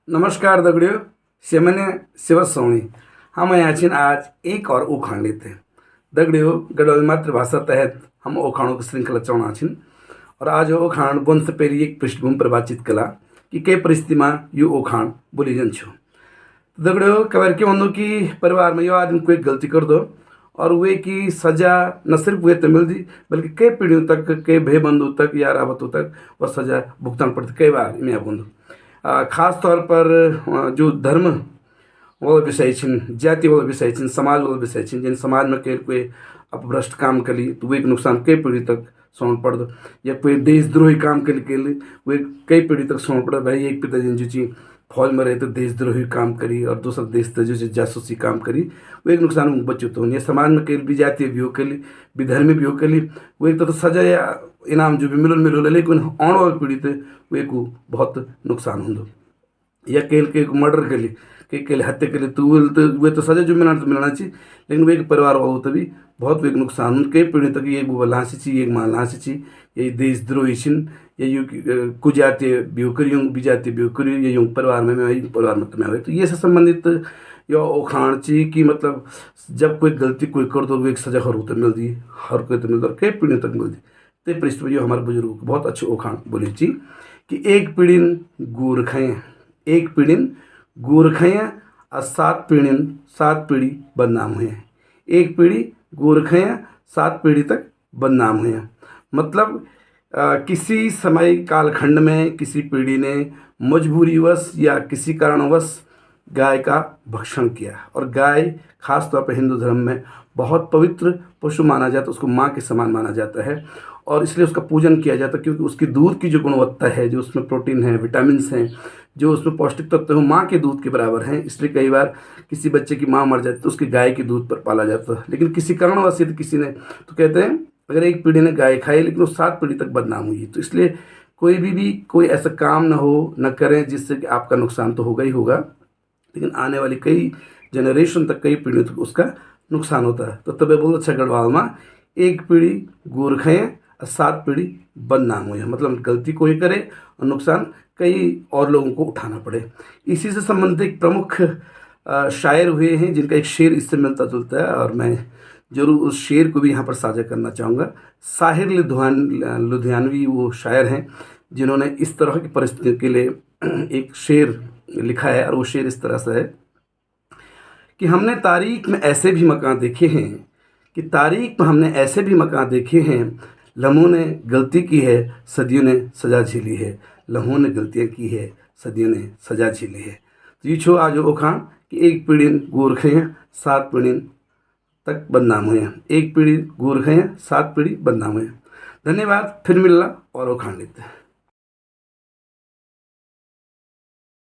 नमस्कार दगड़ियों, सेमने शिव सोनी। हम यहाँ छिन आज एक और उखाण लेते हैं। दगड़ियों, गढ़वाली मातृभाषा तहत हम उखाणों की श्रृंखला चौना छिन और आज वो उखाण बोलने से पहले एक पृष्ठभूमि पर बातचीत कला कि कै परिस्थिति में यो उखाण बोली जन छो। दगड़ियों, कबर के होंदो कि परिवार में यो आदमी कोई गलती कर दो और वे की सजा न सिर्फ वे तो मिलती बल्कि कई पीढ़ियों तक, कई भाई बंधु तक या रावतों तक वह सजा भुगतान पड़ती कई बार मैं बंधु। खास तौर पर जो धर्म वाला विषय छिन, जाति वाला विषय छिन, समाज वाला विषय छिन, जिन समाज में कोई अपभ्रष्ट काम कली तो वे नुकसान कई पीढ़ी तक सहन पड़ो, या कोई देशद्रोही काम कली वे कई पीढ़ी तक सहन पड़ो। भाई एक पिता जिन जो फौज में रहे तो देशद्रोही काम करी और दूसरा देश तक जो जासूसी काम करी वो एक नुकसान बच्चों तो नहीं। समाज में कई विजातीय भी हो कली, विधर्मी भी हो कली, वो एक तो सजा या इनाम जो भी मिलो लेकिन आने वाली पीढ़ी ते वे को बहुत नुकसान होंगे। या के मर्डर के लिए के हत्या के लिए तो वे तो सजा जो मिलना चाहिए, लेकिन वे परिवार वालों तभी बहुत वे नुकसान हो कई पीढ़ी तक ये बुआ लासी चाहिए, एक माँ लासी चाहिए, ये देशद्रोही छिन, ये यू कुजातीय बिहोकरी विजातीय बिहोकरी ये यूँ परिवार में तुम्हें हुए। तो ये से संबंधित यो उखाण ची कि मतलब जब कोई गलती कोई कर दो एक सजा हर तो मिलती, हर कोई तो मिलता और कई पीढ़ी तक मिलती। तो परिस्थिति जो हमारे बुजुर्ग बहुत अच्छे उखाण बोली ची कि एक पीढ़ीन गुर खाएँ, एक पीढ़ीन गुर खाएँ और सात पीढ़ी बदनाम हुए। एक पीढ़ी गुर खाएँ, 7 पीढ़ी तक बदनाम हुए। मतलब किसी समय कालखंड में किसी पीढ़ी ने मजबूरीवश या किसी कारणवश गाय का भक्षण किया, और गाय खास तौर पर हिंदू धर्म में बहुत पवित्र पशु माना जाता है, उसको माँ के समान माना जाता है और इसलिए उसका पूजन किया जाता है क्योंकि उसकी दूध की जो गुणवत्ता है, जो उसमें प्रोटीन है, विटामिन हैं, जो उसमें पौष्टिक तत्व है, माँ के दूध के बराबर हैं। इसलिए कई बार किसी बच्चे की माँ मर जाती तो उसकी गाय के दूध पर पाला जाता है। लेकिन किसी कारणवश यदि किसी ने तो कहते हैं अगर एक पीढ़ी ने गाय खाई लेकिन वो 7 पीढ़ी तक बदनाम हुई, तो इसलिए कोई ऐसा काम न हो न करें जिससे कि आपका नुकसान तो होगा ही होगा, लेकिन आने वाली कई जनरेशन तक, कई पीढ़ियों तक उसका नुकसान होता है। तो तबे बोलो अच्छा गढ़वाल में एक पीढ़ी गुर खाएँ और 7 पीढ़ी बदनाम हुए, मतलब गलती कोई करे और नुकसान कई और लोगों को उठाना पड़े। इसी से संबंधित एक प्रमुख शायर हुए हैं जिनका एक शेर इससे मिलता जुलता है और मैं जरूर उस शेर को भी यहाँ पर साझा करना चाहूँगा। साहिर लुधियानवी वो शायर हैं जिन्होंने इस तरह की परिस्थितियों के लिए एक शेर लिखा है और वो शेर इस तरह से है कि हमने तारीख में ऐसे भी मकान देखे हैं, कि तारीख में हमने ऐसे भी मकान देखे हैं, लम्हों ने गलती की है सदियों ने सजा झेली है, लम्हों ने गलतियाँ की है सदियों ने सजा झेली है। तो ये छो आज उखाण कि एक पीढ़ी गुर खाएँ 7 पीढ़ी तक बदनाम हुए। एक पीढ़ी गुर खाएँ 7 पीढ़ी बदनाम हुए। धन्यवाद, फिर मिलना और उखाण लेते हैं।